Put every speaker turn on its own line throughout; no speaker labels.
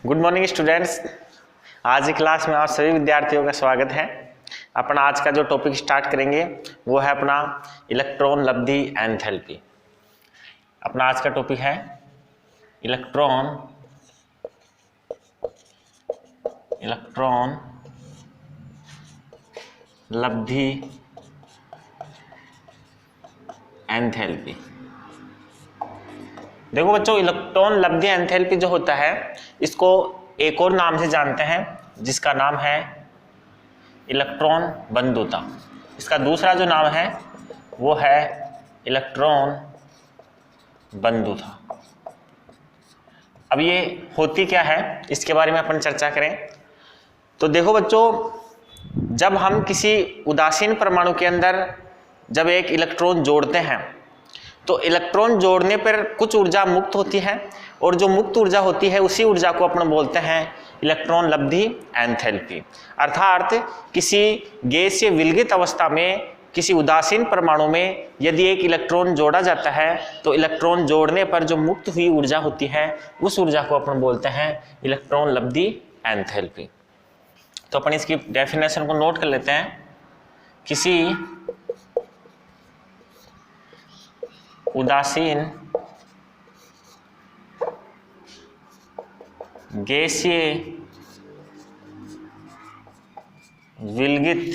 Good morning students. आज की class में आप सभी विद्यार्थियों का स्वागत है। अपना आज का जो टॉपिक स्टार्ट करेंगे वो है अपना इलेक्ट्रॉन लब्धि एंथैल्पी। अपना आज का टॉपिक है इलेक्ट्रॉन लब्धि एंथैल्पी। देखो बच्चों, इलेक्ट्रॉन लब्धि एंथैल्पी जो होता है इसको एक और नाम से जानते हैं जिसका नाम है इलेक्ट्रॉन बंधुता। इसका दूसरा जो नाम है वो है इलेक्ट्रॉन बंधुता। अब ये होती क्या है इसके बारे में अपन चर्चा करें। तो देखो बच्चों, जब हम किसी उदासीन परमाणु के अंदर जब एक इलेक्ट्रॉन जोड़ते हैं तो इलेक्ट्रॉन जोड़ने पर कुछ ऊर्जा मुक्त होती है और जो मुक्त ऊर्जा होती है उसी ऊर्जा को अपन बोलते हैं इलेक्ट्रॉन लब्धि एंथैल्पी। अर्थात किसी गैस या विलगित अवस्था में किसी उदासीन परमाणु में यदि एक इलेक्ट्रॉन जोड़ा जाता है तो इलेक्ट्रॉन जोड़ने पर जो मुक्त हुई ऊर्जा होती है उस ऊर्जा को अपन बोलते हैं इलेक्ट्रॉन लब्धि एंथैल्पी। तो अपन इसकी डेफिनेशन को नोट कर लेते हैं। किसी उदासीन गैसीय विलगित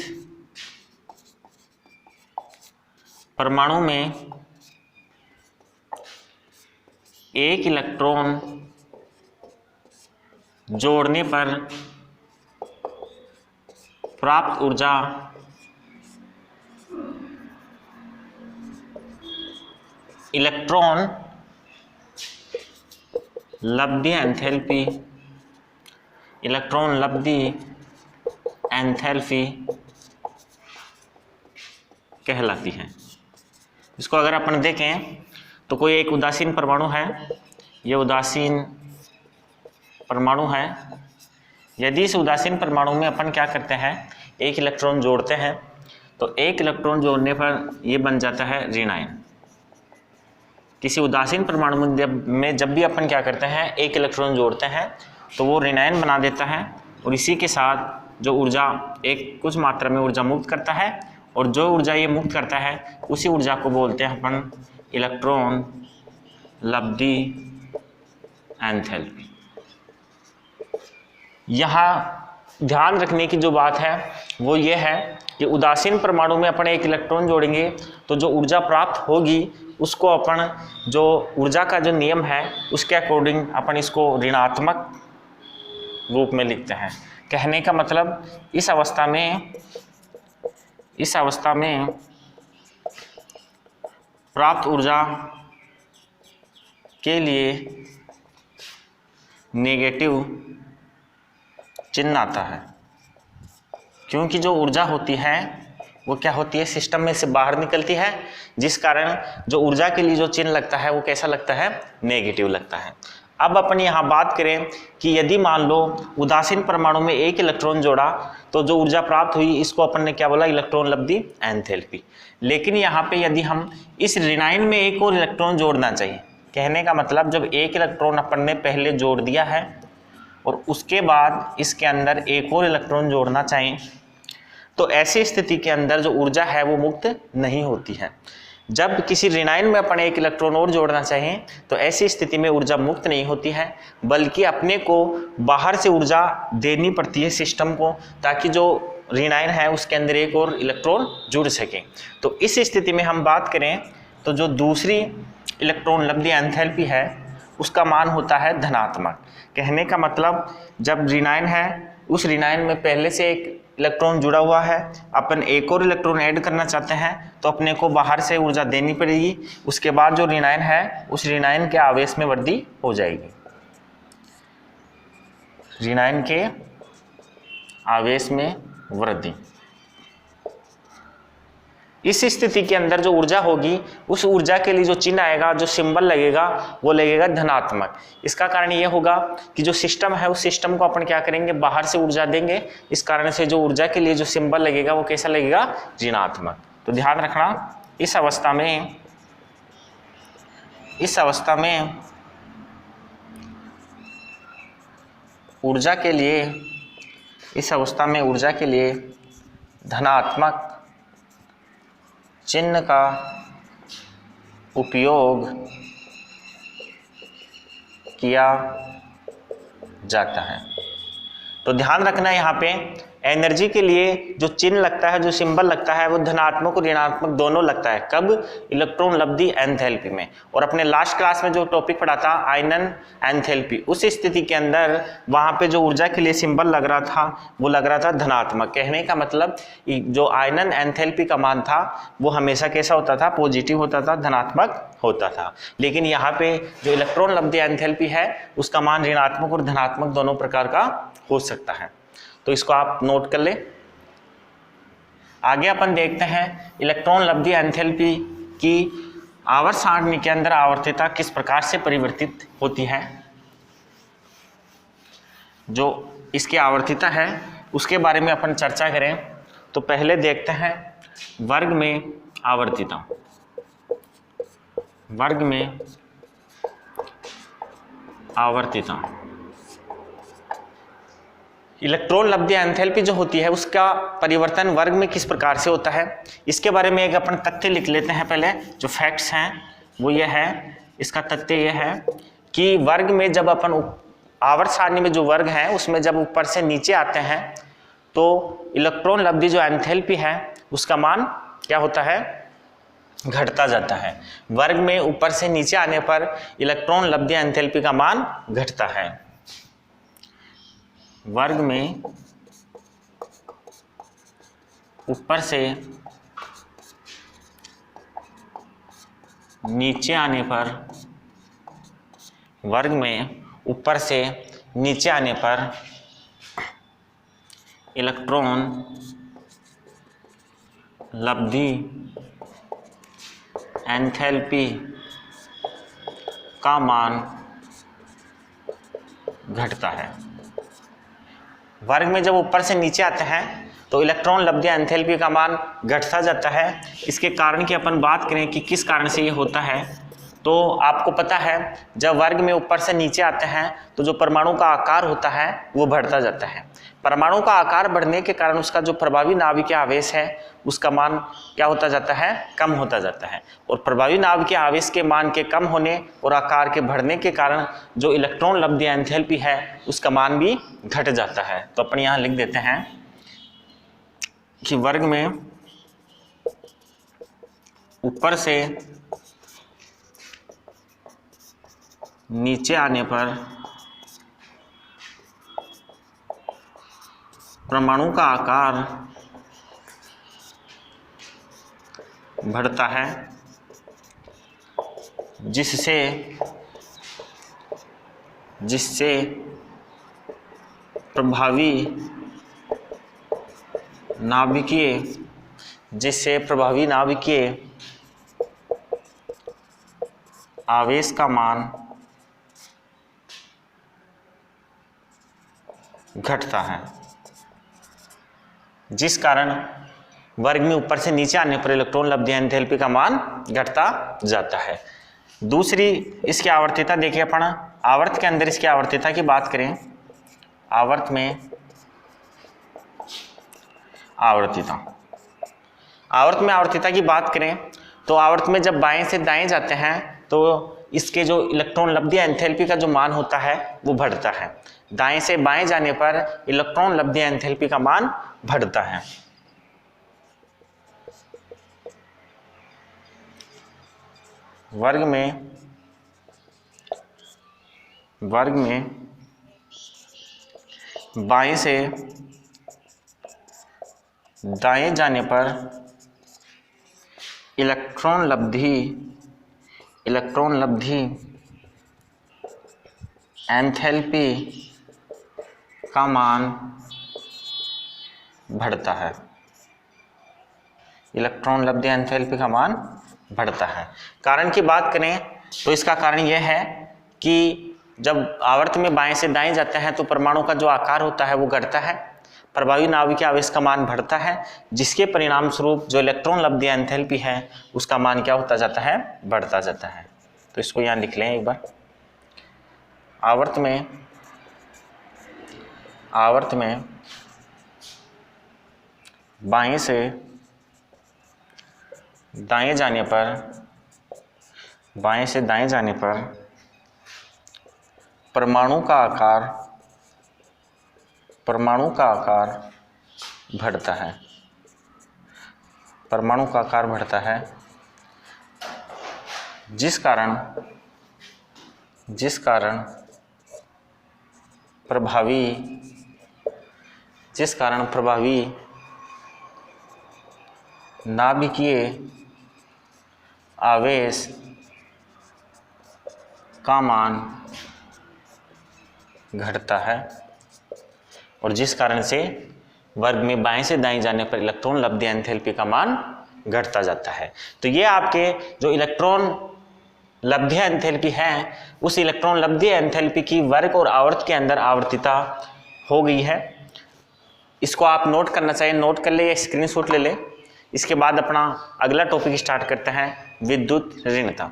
परमाणु में एक इलेक्ट्रॉन जोड़ने पर प्राप्त ऊर्जा इलेक्ट्रॉन लब्धि एंथैल्पी कहलाती है। इसको अगर अपन देखें तो कोई एक उदासीन परमाणु है, यह उदासीन परमाणु है। यदि इस उदासीन परमाणु में अपन क्या करते हैं, एक इलेक्ट्रॉन जोड़ते हैं तो एक इलेक्ट्रॉन जोड़ने पर यह बन जाता है ऋण आयन। किसी उदासीन परमाणु में जब भी अपन क्या करते हैं एक इलेक्ट्रॉन जोड़ते हैं तो वो ऋण आयन बना देता है और इसी के साथ जो ऊर्जा एक कुछ मात्रा में ऊर्जा मुक्त करता है और जो ऊर्जा ये मुक्त करता है उसी ऊर्जा को बोलते हैं अपन इलेक्ट्रॉन लब्धि एंथैल्पी। यहाँ ध्यान रखने की जो बात है वो ये है कि उदासीन परमाणु में अपन एक इलेक्ट्रॉन जोड़ेंगे तो जो ऊर्जा प्राप्त होगी उसको अपन जो ऊर्जा का जो नियम है उसके अकॉर्डिंग अपन इसको ऋणात्मक रूप में लिखते हैं। कहने का मतलब इस अवस्था में प्राप्त ऊर्जा के लिए नेगेटिव चिन्ह आता है, क्योंकि जो ऊर्जा होती है वो क्या होती है, सिस्टम में से बाहर निकलती है, जिस कारण जो ऊर्जा के लिए जो चिन्ह लगता है वो कैसा लगता है, नेगेटिव लगता है। अब अपन यहाँ बात करें कि यदि मान लो उदासीन परमाणु में एक इलेक्ट्रॉन जोड़ा तो जो ऊर्जा प्राप्त हुई इसको अपन ने क्या बोला, इलेक्ट्रॉन लब्धि एंथैल्पी। लेकिन यहाँ पे यदि हम इस ऋणायन में एक और इलेक्ट्रॉन जोड़ना चाहिए, कहने का मतलब जब एक इलेक्ट्रॉन अपन ने पहले जोड़ दिया है और उसके बाद इसके अंदर एक और इलेक्ट्रॉन जोड़ना चाहिए तो ऐसी स्थिति के अंदर जो ऊर्जा है वो मुक्त नहीं होती है। जब किसी ऋणायन में अपन एक इलेक्ट्रॉन और जोड़ना चाहिए तो ऐसी स्थिति में ऊर्जा मुक्त नहीं होती है, बल्कि अपने को बाहर से ऊर्जा देनी पड़ती है सिस्टम को, ताकि जो ऋणायन है उसके अंदर एक और इलेक्ट्रॉन जुड़ सके। तो इस स्थिति में हम बात करें तो जो दूसरी इलेक्ट्रॉन लब्धि एंथैल्पी है उसका मान होता है धनात्मक। कहने का मतलब जब ऋणायन है उस ऋणायन में पहले से एक इलेक्ट्रॉन जुड़ा हुआ है, अपन एक और इलेक्ट्रॉन ऐड करना चाहते हैं तो अपने को बाहर से ऊर्जा देनी पड़ेगी। उसके बाद जो ऋणायन है उस ऋणायन के आवेश में वृद्धि हो जाएगी, ऋणायन के आवेश में वृद्धि। इस स्थिति के अंदर जो ऊर्जा होगी उस ऊर्जा के लिए जो चिन्ह आएगा, जो सिंबल लगेगा वो लगेगा धनात्मक। इसका कारण ये होगा कि जो सिस्टम है उस सिस्टम को अपन क्या करेंगे, बाहर से ऊर्जा देंगे, इस कारण से जो ऊर्जा के लिए जो सिंबल लगेगा वो कैसा लगेगा, ऋणात्मक। तो ध्यान रखना इस अवस्था में ऊर्जा के लिए, इस अवस्था में ऊर्जा के लिए धनात्मक चिन्ह का उपयोग किया जाता है। तो ध्यान रखना है यहाँ पे एनर्जी के लिए जो चिन्ह लगता है, जो सिंबल लगता है, वो धनात्मक और ऋणात्मक दोनों लगता है। कब? इलेक्ट्रॉन लब्धि एंथैल्पी में। और अपने लास्ट क्लास में जो टॉपिक पढ़ा था आयनन एंथैल्पी, उस स्थिति के अंदर वहाँ पे जो ऊर्जा के लिए सिंबल लग रहा था वो लग रहा था धनात्मक। कहने का मतलब जो आयनन एंथैल्पी का मान था वो हमेशा कैसा होता था? पॉजिटिव होता था, धनात्मक होता था। लेकिन यहाँ पे जो इलेक्ट्रॉन लब्धि एंथैल्पी है उसका मान ऋणात्मक और धनात्मक दोनों प्रकार का हो सकता है। तो इसको आप नोट कर ले। आगे अपन देखते हैं इलेक्ट्रॉन लब्धि एंथैल्पी की आवर्त सारणी के अंदर आवर्तिता किस प्रकार से परिवर्तित होती है। जो इसकी आवर्तिता है उसके बारे में अपन चर्चा करें तो पहले देखते हैं वर्ग में आवर्तिता। वर्ग में आवर्तिता, इलेक्ट्रॉन लब्धि एंथैल्पी जो होती है उसका परिवर्तन वर्ग में किस प्रकार से होता है, इसके बारे में एक अपन तथ्य लिख लेते हैं। पहले जो फैक्ट्स हैं वो ये है, इसका तथ्य ये है कि वर्ग में जब अपन आवर्त सारणी में जो वर्ग है उसमें जब ऊपर से नीचे आते हैं तो इलेक्ट्रॉन लब्धि जो एंथैल्पी है उसका मान क्या होता है? घटता जाता है। वर्ग में ऊपर से नीचे आने पर इलेक्ट्रॉन लब्धि एंथैल्पी का मान घटता है। वर्ग में ऊपर से नीचे आने पर, वर्ग में ऊपर से नीचे आने पर इलेक्ट्रॉन लब्धि एंथैल्पी का मान घटता है। वर्ग में जब ऊपर से नीचे आते हैं तो इलेक्ट्रॉन लब्धि एंथैल्पी का मान घटता जाता है। इसके कारण की अपन बात करें कि किस कारण से ये होता है, तो आपको पता है जब वर्ग में ऊपर से नीचे आते हैं तो जो परमाणु का आकार होता है वो बढ़ता जाता है। परमाणु का आकार बढ़ने के कारण उसका जो प्रभावी नाभिकीय आवेश है उसका मान क्या होता जाता है? कम होता जाता है। और प्रभावी नाभिकीय आवेश के मान के कम होने और आकार के बढ़ने के कारण जो इलेक्ट्रॉन लब्धि एंथैल्पी है उसका मान भी घट जाता है। तो अपन यहाँ लिख देते हैं कि वर्ग में ऊपर से नीचे आने पर परमाणु का आकार बढ़ता है जिससे प्रभावी नाभिकीय आवेश का मान घटता है, जिस कारण वर्ग में ऊपर से नीचे आने पर इलेक्ट्रॉन लब्धि एंथैल्पी का मान घटता जाता है। दूसरी इसकी आवर्तिता देखिए अपन, आवर्त के अंदर इसकी आवर्तिता की बात करें, आवर्त में आवर्तिता की बात करें तो आवर्त में जब बाएं से दाएं जाते हैं तो इसके जो इलेक्ट्रॉन लब्धि एंथैल्पी का जो मान होता है वो बढ़ता है। दाएं से बाएं जाने पर इलेक्ट्रॉन लब्धि एंथैल्पी का मान बढ़ता है। वर्ग में बाएं से दाएं जाने पर इलेक्ट्रॉन लब्धि एंथैल्पी का मान बढ़ता है। इलेक्ट्रॉन लब्धि एंथैल्पी का मान बढ़ता है। कारण की बात करें तो इसका कारण यह है कि जब आवर्त में बाएं से दाएं जाते हैं तो परमाणु का जो आकार होता है वो घटता है, प्रभावी नाभिकीय आवेश का मान बढ़ता है, जिसके परिणाम स्वरूप जो इलेक्ट्रॉन लब्धि एंथैल्पी है उसका मान क्या होता जाता है? बढ़ता जाता है। तो इसको यहाँ लिख लें एक बार, आवर्त में आवर्त में बाएं से दाएं जाने पर, बाएं से दाएं जाने पर परमाणु का आकार बढ़ता है। परमाणु का आकार बढ़ता है, जिस कारण प्रभावी नाभिकीय आवेश का मान घटता है, और जिस कारण से वर्ग में बाएं से दाएं जाने पर इलेक्ट्रॉन लब्धि एंथैल्पी का मान घटता जाता है। तो ये आपके जो इलेक्ट्रॉन लब्धि एंथैल्पी है, उस इलेक्ट्रॉन लब्धि एंथैल्पी की वर्ग और आवर्त के अंदर आवर्तिता हो गई है। इसको आप नोट करना चाहिए, नोट कर ले या स्क्रीनशॉट ले ले। इसके बाद अपना अगला टॉपिक स्टार्ट करते हैं, विद्युत ऋणता।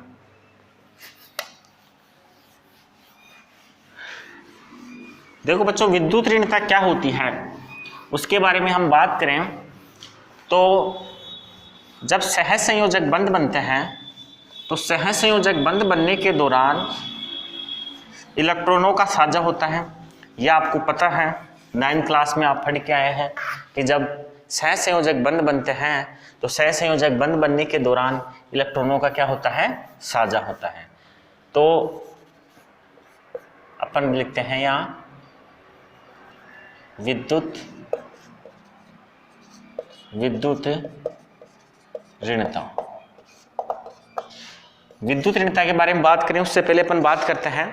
देखो बच्चों, विद्युत ऋणता क्या होती है उसके बारे में हम बात करें तो जब सहसंयोजक बंध बनते हैं तो सहसंयोजक बंध बनने के दौरान इलेक्ट्रॉनों का साझा होता है। यह आपको पता है, 9th क्लास में आप पढ़ के आए हैं कि जब सहसंयोजक बंध बनते हैं तो सहसंयोजक बंध बनने के दौरान इलेक्ट्रॉनों का क्या होता है, साझा होता है। तो अपन लिखते हैं यहाँ विद्युत ऋणता। विद्युत ऋणता के बारे में बात करें उससे पहले अपन बात करते हैं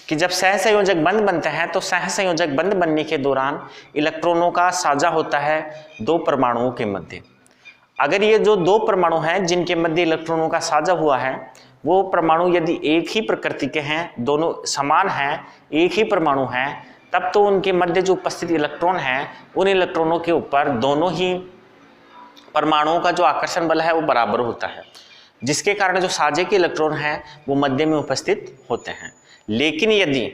कि जब सहसंयोजक बंध बनते हैं तो सहसंयोजक बंध बनने के दौरान इलेक्ट्रॉनों का साझा होता है दो परमाणुओं के मध्य। अगर ये जो दो परमाणु हैं जिनके मध्य इलेक्ट्रॉनों का साझा हुआ है, वो परमाणु यदि एक ही प्रकृति के हैं, दोनों समान हैं, एक ही परमाणु हैं, तब तो उनके मध्य जो उपस्थित इलेक्ट्रॉन हैं उन इलेक्ट्रॉनों के ऊपर दोनों ही परमाणुओं का जो आकर्षण बल है वो बराबर होता है, जिसके कारण जो साझे के इलेक्ट्रॉन हैं वो मध्य में उपस्थित होते हैं। लेकिन यदि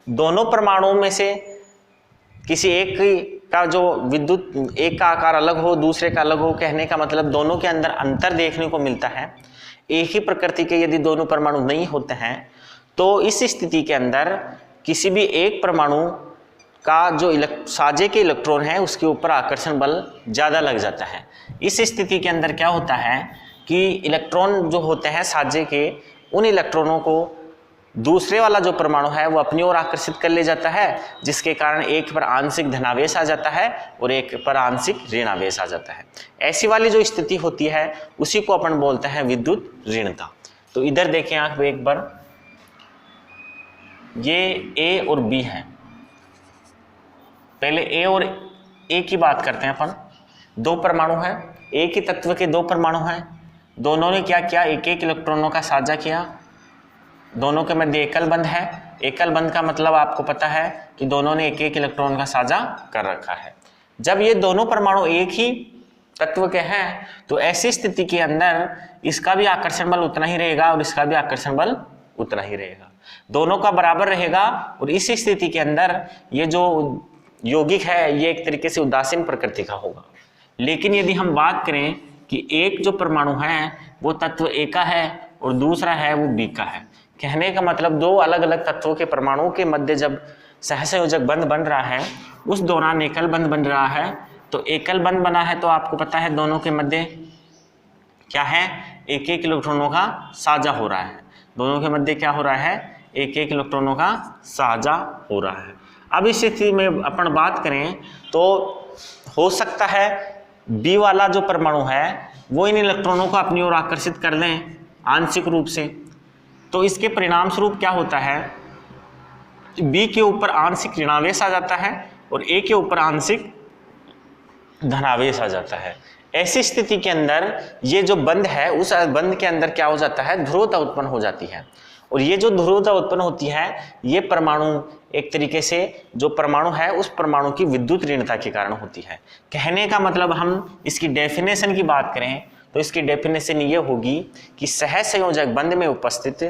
दोनों परमाणुओं में से किसी एक का जो विद्युत, एक का आकार अलग हो दूसरे का अलग हो, कहने का मतलब दोनों के अंदर अंतर देखने को मिलता है। एक ही प्रकृति के यदि दोनों परमाणु नहीं होते हैं तो इस स्थिति के अंदर किसी भी एक परमाणु का जो साझे के इलेक्ट्रॉन है उसके ऊपर आकर्षण बल ज़्यादा लग जाता है। इस स्थिति के अंदर क्या होता है कि इलेक्ट्रॉन जो होते हैं साझे के, उन इलेक्ट्रॉनों को दूसरे वाला जो परमाणु है वो अपनी ओर आकर्षित कर ले जाता है, जिसके कारण एक पर आंशिक धनावेश आ जाता है और एक पर आंशिक ऋणावेश आ जाता है। ऐसी वाली जो स्थिति होती है उसी को अपन बोलते हैं विद्युत ऋणता। तो इधर देखें आप एक बार, ये A और B है। पहले A और A की बात करते हैं अपन। दो परमाणु हैं, एक ही तत्व के दो परमाणु हैं, दोनों ने क्या किया, एक एक इलेक्ट्रॉनों का साझा किया। दोनों के मध्य एकल बंध है। एकल बंध का मतलब आपको पता है कि दोनों ने एक एक इलेक्ट्रॉन का साझा कर रखा है। जब ये दोनों परमाणु एक ही तत्व के हैं तो ऐसी स्थिति के अंदर इसका भी आकर्षण बल उतना ही रहेगा और इसका भी आकर्षण बल उतना ही रहेगा, दोनों का बराबर रहेगा। और इस स्थिति के अंदर ये जो यौगिक है ये एक तरीके से उदासीन प्रकृति का होगा। लेकिन यदि हम बात करें कि एक जो परमाणु है वो तत्व ए का है और दूसरा है वो बी का है, कहने का मतलब दो अलग अलग तत्वों के परमाणुओं के मध्य जब सहसंयोजक बंध बन रहा है उस दौरान एकल बंध बन रहा है। तो एकल बंध बना है तो आपको पता है दोनों के मध्य क्या है, एक एक इलेक्ट्रॉनों का साझा हो रहा है। दोनों के मध्य क्या हो रहा है, एक एक इलेक्ट्रॉनों का साझा हो रहा है। अब इस स्थिति में अपन बात करें तो हो सकता है बी वाला जो परमाणु है वो इन इलेक्ट्रॉनों को अपनी ओर आकर्षित कर लें आंशिक रूप से। तो इसके परिणाम स्वरूप क्या होता है, बी के ऊपर आंशिक ऋणावेश आ जाता है और ए के ऊपर आंशिक धनावेश आ जाता है। ऐसी स्थिति के अंदर ये जो बंध है उस बंध के अंदर क्या हो जाता है, ध्रुवता उत्पन्न हो जाती है। और ये जो ध्रुवता उत्पन्न होती है ये परमाणु एक तरीके से जो परमाणु है उस परमाणु की विद्युत ऋणता के कारण होती है। कहने का मतलब हम इसकी डेफिनेशन की बात करें तो इसकी डेफिनेशन ये होगी कि सहसंयोजक बंध में उपस्थित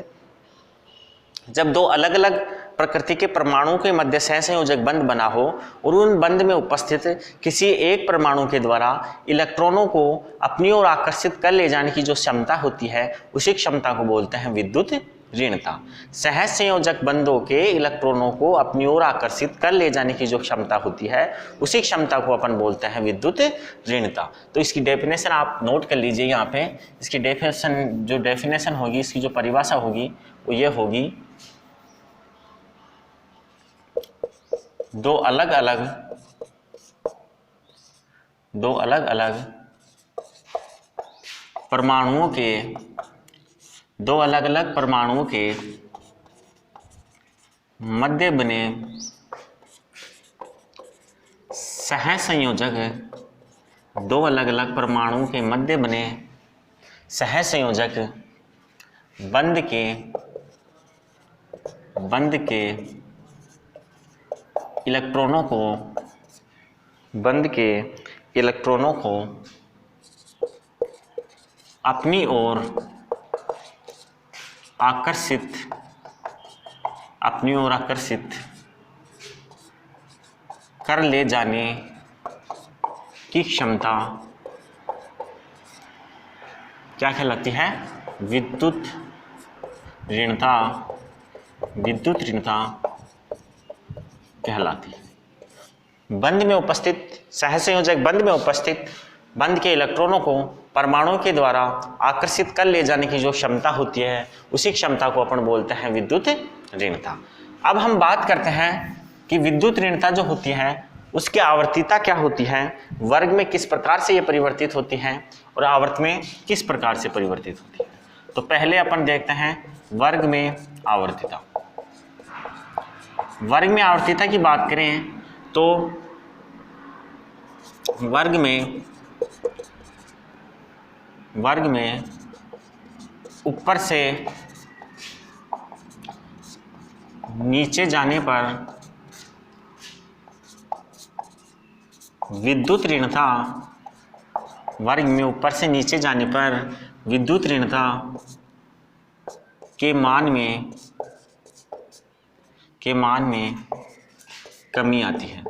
जब दो अलग अलग प्रकृति के परमाणु के मध्य सहसंयोजक बंध बना हो और उन बंध में उपस्थित किसी एक परमाणु के द्वारा इलेक्ट्रॉनों को अपनी ओर आकर्षित कर ले जाने की जो क्षमता होती है उसी क्षमता को बोलते हैं विद्युत ऋणता। सहज संयोजक बंधों के इलेक्ट्रॉनों को अपनी ओर आकर्षित कर ले जाने की जो क्षमता होती है उसी क्षमता को अपन बोलते हैं विद्युत ऋणता। तो इसकी डेफिनेशन आप नोट कर लीजिए यहाँ पे। इसकी डेफिनेशन होगी, इसकी जो परिभाषा होगी वो ये होगी, दो अलग अलग परमाणुओं के मध्य बने सहसंयोजक, दो अलग अलग परमाणुओं के मध्य बने सहसंयोजक बंध के इलेक्ट्रॉनों को अपनी ओर आकर्षित कर ले जाने की क्षमता क्या कहलाती है? विद्युत ऋणता कहलाती है। बंध में उपस्थित सहसंयोजक बंध के इलेक्ट्रॉनों को परमाणुओं के द्वारा आकर्षित कर ले जाने की जो क्षमता होती है उसी क्षमता को अपन बोलते हैं विद्युत ऋणता। अब हम बात करते हैं कि विद्युत ऋणता जो होती है उसकी आवर्तीता क्या होती है, वर्ग में किस प्रकार से ये परिवर्तित होती है और आवर्त में किस प्रकार से परिवर्तित होती है। तो पहले अपन देखते हैं वर्ग में आवर्तीता। वर्ग में आवर्तीता की बात करें तो वर्ग में ऊपर से नीचे जाने पर विद्युत ऋणता, वर्ग में ऊपर से नीचे जाने पर विद्युत ऋणता के मान में कमी आती है।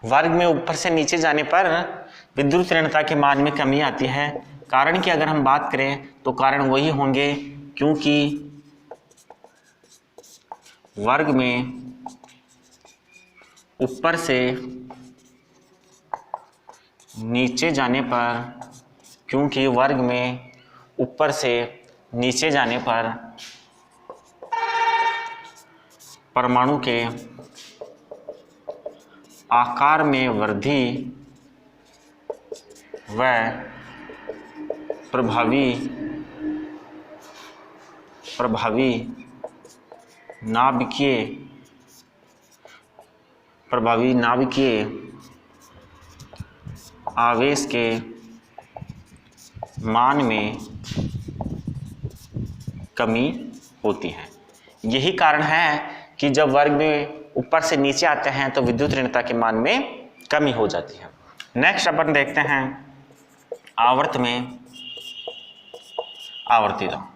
वर्ग में ऊपर से नीचे जाने पर विद्युत ऋणता के मान में कमी आती है। कारण की अगर हम बात करें तो कारण वही होंगे क्योंकि वर्ग में ऊपर से नीचे जाने पर परमाणु के आकार में वृद्धि व प्रभावी नाभिकीय आवेश के मान में कमी होती है। यही कारण है कि जब वर्ग में ऊपर से नीचे आते हैं तो विद्युत ऋणता के मान में कमी हो जाती है। नेक्स्ट अपन देखते हैं आवर्त में आवर्तीता।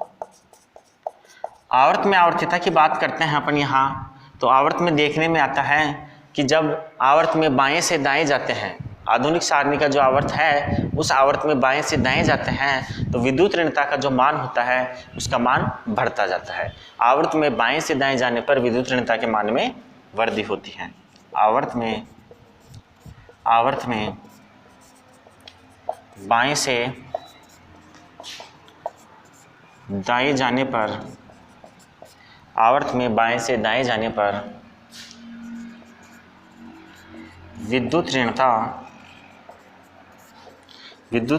आवर्त में आवर्तीता की बात करते हैं अपन यहाँ, तो आवर्त में देखने में आता है कि जब आवर्त में बाएं से दाएं जाते हैं, आधुनिक सारणी का जो आवर्त है उस आवर्त में बाएं से दाएं जाते हैं तो विद्युत ऋणता का जो मान होता है उसका मान बढ़ता जाता है। आवर्त में बाएं से दाएं जाने पर विद्युत ऋणता के मान में वृद्धि होती है। आवर्त में बाएं से दाएं जाने पर, आवर्त में बाएं से दाएं जाने पर विद्युत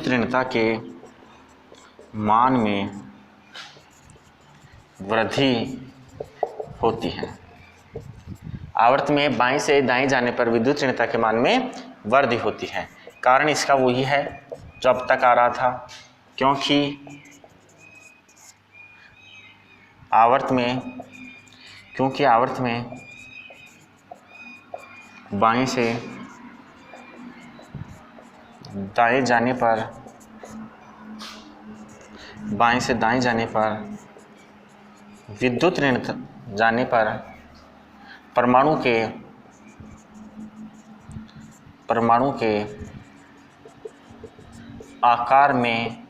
ऋणता के मान में वृद्धि होती है। आवर्त में बाएं से दाएं जाने पर विद्युत ऋणता के मान में वृद्धि होती है। कारण इसका वही है जो अब तक आ रहा था, क्योंकि आवर्त में बाएं से दाएं जाने पर विद्युत ऋण जाने पर परमाणु के आकार में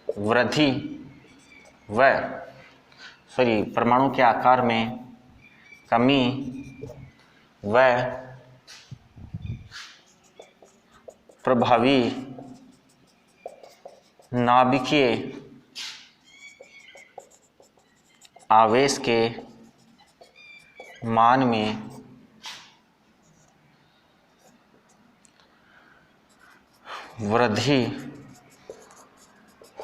वृद्धि व परमाणु के आकार में कमी व प्रभावी नाभिकीय आवेश के मान में वृद्धि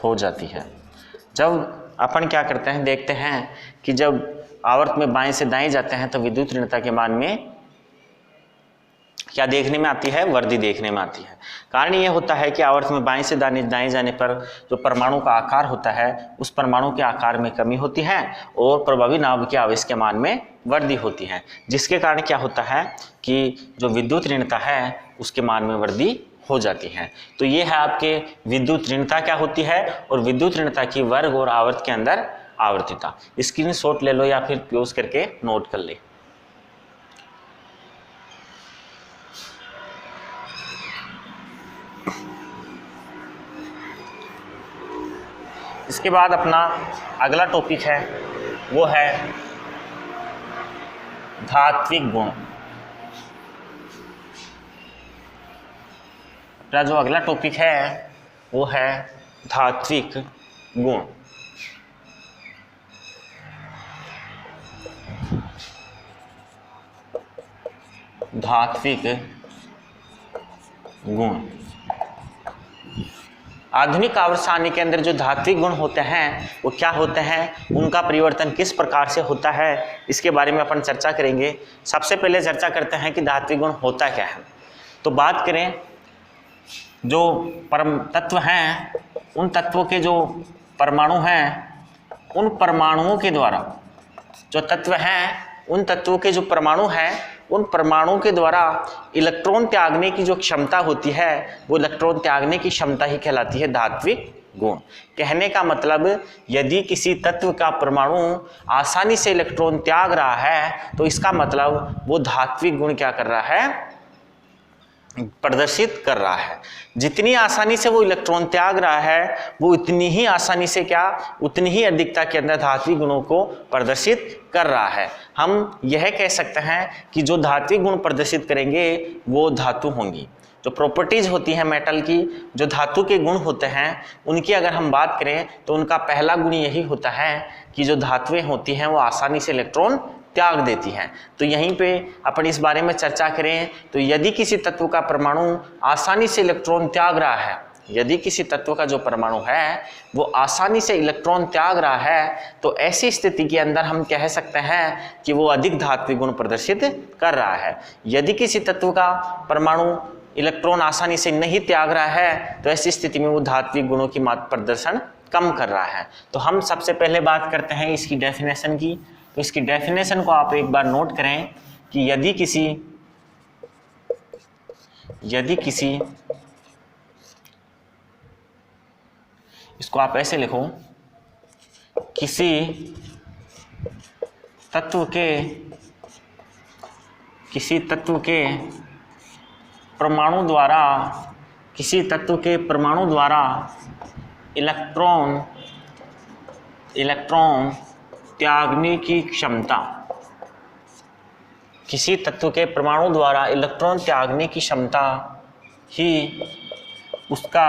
हो जाती है। जब अपन क्या करते हैं, देखते हैं कि जब आवर्त में बाएं से दाएं जाते हैं तो विद्युत ऋणता के मान में क्या देखने में आती है, वृद्धि देखने में आती है। कारण यह होता है कि आवर्त में बाएं से दाएं जाने पर जो परमाणु का आकार होता है उस परमाणु के आकार में कमी होती है और प्रभावी नाभिकीय आवेश के मान में वृद्धि होती है, जिसके कारण क्या होता है कि जो विद्युत ऋणता है उसके मान में वृद्धि हो जाती है। तो ये है आपके विद्युत ऋणता क्या होती है और विद्युत ऋणता की वर्ग और आवर्त के अंदर आवर्तिता। स्क्रीनशॉट ले लो या फिर क्लोज करके नोट कर ले। इसके बाद अपना अगला टॉपिक है वो है धात्विक गुण। अपना जो अगला टॉपिक है वो है धात्विक गुण। धात्विक गुण आधुनिक आवर्त सारणी के अंदर जो धात्विक गुण होते हैं वो क्या होते हैं, उनका परिवर्तन किस प्रकार से होता है, इसके बारे में अपन चर्चा करेंगे। सबसे पहले चर्चा करते हैं कि धात्विक गुण होता क्या है। तो बात करें जो परम तत्व हैं, उन तत्वों के जो परमाणु हैं, उन परमाणुओं के द्वारा जो तत्व हैं, उन तत्वों के जो परमाणु हैं, उन परमाणुओं के द्वारा इलेक्ट्रॉन त्यागने की जो क्षमता होती है वो इलेक्ट्रॉन त्यागने की क्षमता ही कहलाती है धात्विक गुण। कहने का मतलब यदि किसी तत्व का परमाणु आसानी से इलेक्ट्रॉन त्याग रहा है तो इसका मतलब वो धात्विक गुण क्या कर रहा है, प्रदर्शित कर रहा है। जितनी आसानी से वो इलेक्ट्रॉन त्याग रहा है वो उतनी ही आसानी से उतनी ही अधिकता के अंदर धात्विक गुणों को प्रदर्शित कर रहा है। हम यह कह सकते हैं कि जो धात्विक गुण प्रदर्शित करेंगे वो धातु होंगी। जो प्रॉपर्टीज होती हैं मेटल की, जो धातु के गुण होते हैं, उनकी अगर हम बात करें तो उनका पहला गुण यही होता है कि जो धातुएं होती हैं वो आसानी से इलेक्ट्रॉन त्याग देती हैं। तो यहीं पे अपन इस बारे में चर्चा करें तो यदि किसी तत्व का परमाणु आसानी से इलेक्ट्रॉन त्याग रहा है, यदि किसी तत्व का जो परमाणु है वो आसानी से इलेक्ट्रॉन त्याग रहा है तो ऐसी स्थिति के अंदर हम कह सकते हैं कि वो अधिक धात्विक गुण प्रदर्शित कर रहा है। यदि किसी तत्व का परमाणु इलेक्ट्रॉन आसानी से नहीं त्याग रहा है तो ऐसी स्थिति में वो धात्विक गुणों की मात्रा प्रदर्शन कम कर रहा है। तो हम सबसे पहले बात करते हैं इसकी डेफिनेशन की। तो इसकी डेफिनेशन को आप एक बार नोट करें कि यदि किसी इसको आप ऐसे लिखो, किसी तत्व के परमाणु द्वारा इलेक्ट्रॉन त्यागने की क्षमता, किसी तत्व के परमाणु द्वारा इलेक्ट्रॉन त्यागने की क्षमता ही उसका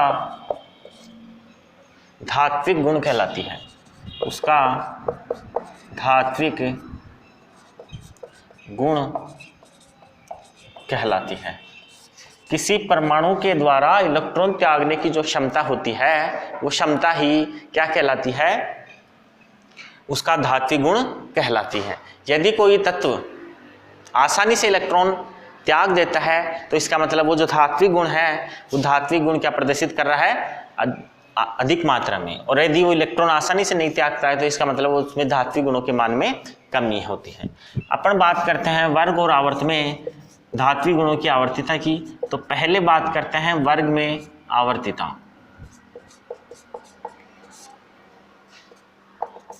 धात्विक गुण कहलाती है, उसका धात्विक गुण कहलाती है। किसी परमाणु के द्वारा इलेक्ट्रॉन त्यागने की जो क्षमता होती है वो क्षमता ही क्या कहलाती है, उसका धात्विक गुण कहलाती है। यदि कोई तत्व आसानी से इलेक्ट्रॉन त्याग देता है तो इसका मतलब वो जो धात्विक गुण है वो धात्विक गुण क्या प्रदर्शित कर रहा है, अधिक मात्रा में। और यदि वो इलेक्ट्रॉन आसानी से नहीं त्यागता है तो इसका मतलब वो उसमें धात्विक गुणों के मान में कमी होती है। अपन बात करते हैं वर्ग और आवर्त में धात्विक गुणों की आवर्तिता की। तो पहले बात करते हैं वर्ग में आवर्तिता।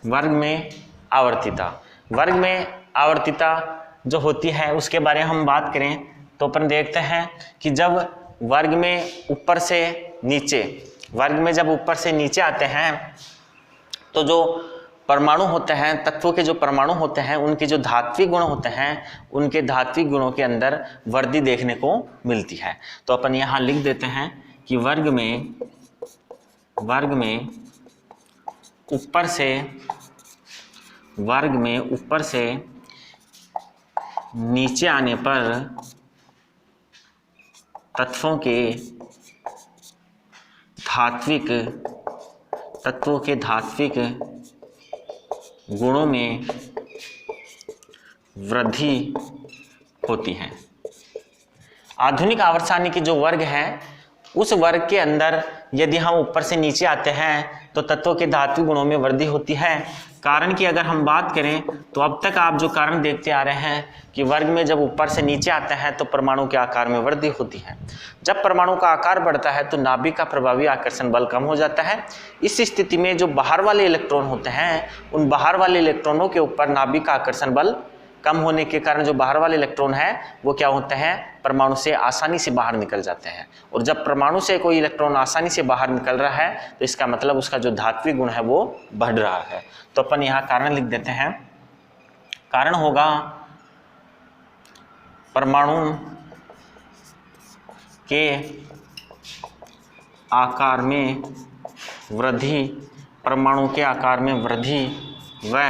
वर्ग में आवर्तिता। वर्ग में आवर्तिता जो होती है उसके बारे में हम बात करें तो अपन देखते हैं कि जब वर्ग में ऊपर से नीचे, वर्ग में जब ऊपर से नीचे आते हैं तो जो परमाणु होते हैं, तत्वों के जो परमाणु होते हैं, उनके जो धात्विक गुण होते हैं, उनके धात्विक गुणों के अंदर वृद्धि देखने को मिलती है। तो अपन यहाँ लिख देते हैं कि वर्ग में ऊपर से, वर्ग में ऊपर से नीचे आने पर तत्वों के धात्विक गुणों में वृद्धि होती है। आधुनिक आवर्त सारणी की जो वर्ग है उस वर्ग के अंदर यदि हम ऊपर से नीचे आते हैं तो तत्वों के धात्विक गुणों में वृद्धि होती है। कारण की अगर हम बात करें तो अब तक आप जो कारण देखते आ रहे हैं कि वर्ग में जब ऊपर से नीचे आते हैं तो परमाणु के आकार में वृद्धि होती है। जब परमाणु का आकार बढ़ता है तो नाभिक का प्रभावी आकर्षण बल कम हो जाता है। इस स्थिति में जो बाहर वाले इलेक्ट्रॉन होते हैं उन बाहर वाले इलेक्ट्रॉनों के ऊपर नाभिक का आकर्षण बल कम होने के कारण जो बाहर वाले इलेक्ट्रॉन है वो क्या होते हैं, परमाणु से आसानी से बाहर निकल जाते हैं। और जब परमाणु से कोई इलेक्ट्रॉन आसानी से बाहर निकल रहा है तो इसका मतलब उसका जो धात्विक गुण है वो बढ़ रहा है। तो अपन यहाँ कारण लिख देते हैं। कारण होगा परमाणु के आकार में वृद्धि, परमाणु के आकार में वृद्धि व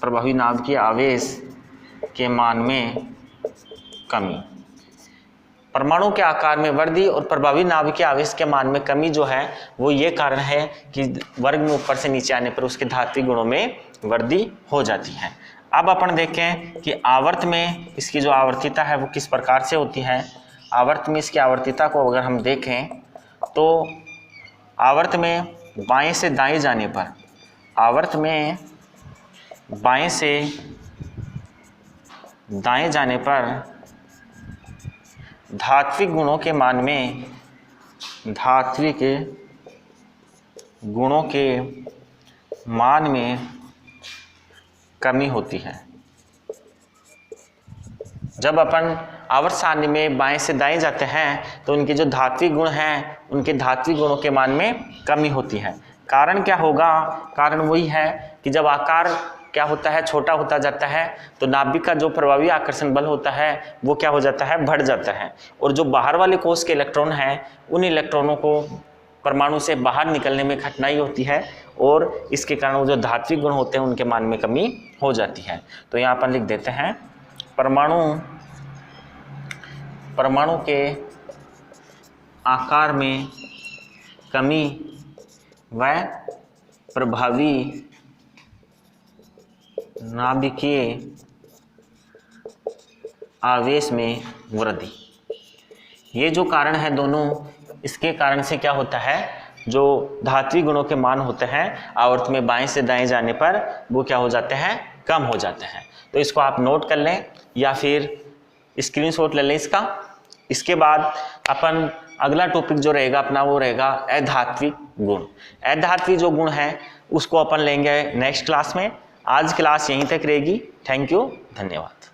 प्रभावी नाभिकीय आवेश के मान में कमी। परमाणु के आकार में वृद्धि और प्रभावी नाभिकीय आवेश के मान में कमी जो है वो ये कारण है कि वर्ग में ऊपर से नीचे आने पर उसके धात्विक गुणों में वृद्धि हो जाती है। अब अपन देखें कि आवर्त में इसकी जो आवर्तिता है वो किस प्रकार से होती है। आवर्त में इसकी आवर्तिता को अगर हम देखें तो आवर्त में बाएं से दाएं जाने पर, आवर्त में बाएं से दाएं जाने पर धात्विक गुणों के मान में, धात्विक गुणों के मान में कमी होती है। जब अपन आवर्त सारणी में बाएं से दाएं जाते हैं तो उनके जो धात्विक गुण हैं उनके धात्विक गुणों के मान में कमी होती है। कारण क्या होगा, कारण वही है कि जब आकार क्या होता है, छोटा होता जाता है तो नाभिक का जो प्रभावी आकर्षण बल होता है वो क्या हो जाता है, बढ़ जाता है। और जो बाहर वाले कोश के इलेक्ट्रॉन हैं उन इलेक्ट्रॉनों को परमाणु से बाहर निकलने में कठिनाई होती है और इसके कारण वो जो धात्विक गुण होते हैं उनके मान में कमी हो जाती है। तो यहाँ पर लिख देते हैं परमाणु के आकार में कमी व प्रभावी नाभिकीय आवेश में वृद्धि। ये जो कारण है दोनों, इसके कारण से क्या होता है, जो धात्विक गुणों के मान होते हैं आवर्त में बाएं से दाएं जाने पर वो क्या हो जाते हैं, कम हो जाते हैं। तो इसको आप नोट कर लें या फिर स्क्रीनशॉट ले लें इसका। इसके बाद अपन अगला टॉपिक जो रहेगा अपना वो रहेगा अधात्विक गुण। अधात्विक जो गुण है उसको अपन लेंगे नेक्स्ट क्लास में। आज क्लास यहीं तक रहेगी। थैंक यू, धन्यवाद।